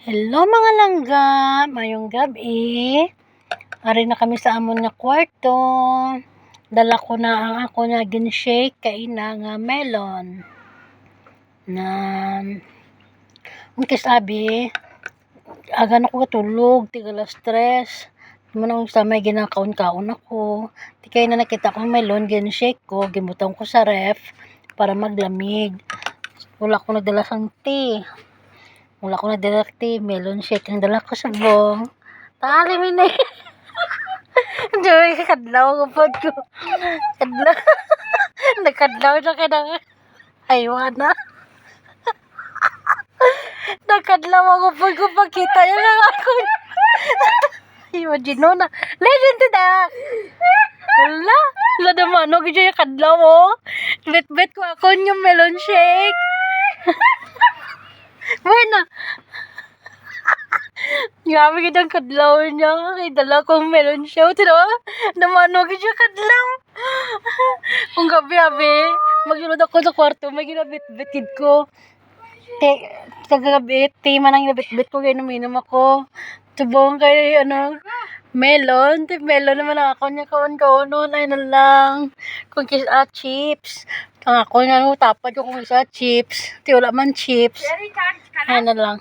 Hello mga langga, mayong gabi. Ari na kami sa amon nga kwarto. Dala ko na ang ako nga ginshake kay na nga melon. Na kay sabi, agan ako katulog, tigala stress. Manong sa may ginakaon-kaon ako. Di kay na nakita kong melon, ginshake ko, gimutang ko sa ref para maglamig. Wala ko nagdala sang tea. Wala ko nagdala tea, melon shake ang dala ko sa bong. Tali mi na. Joy, kadlaw ko pod ko. Kadlaw. Nakadlaw na kay nang aywana. Nakadlaw ako pod ko pagkita niya lang ako. Imagine no na. Legend to that. Wala. Wala naman. No, gaya yung kadlaw oh. Bet-bet ko ako yung melon shake. Bueno. Grabe kitang kadlaw niya. Kay dala kong melon shake. Tino? Namano gaya kadlaw. Kung gabi-gabi, magsunod ako sa kwarto, may ginabit-bitid ko. Kagabi, man ang ginabit-bit ko, kaya numinom ako. Subong kay, melon. Melon naman ako niya kawan-kawan. Ay na lang. Kung kisa chips. Ang ako nga, tapad ko kung kisa chips. Wala man chips. Ay na lang.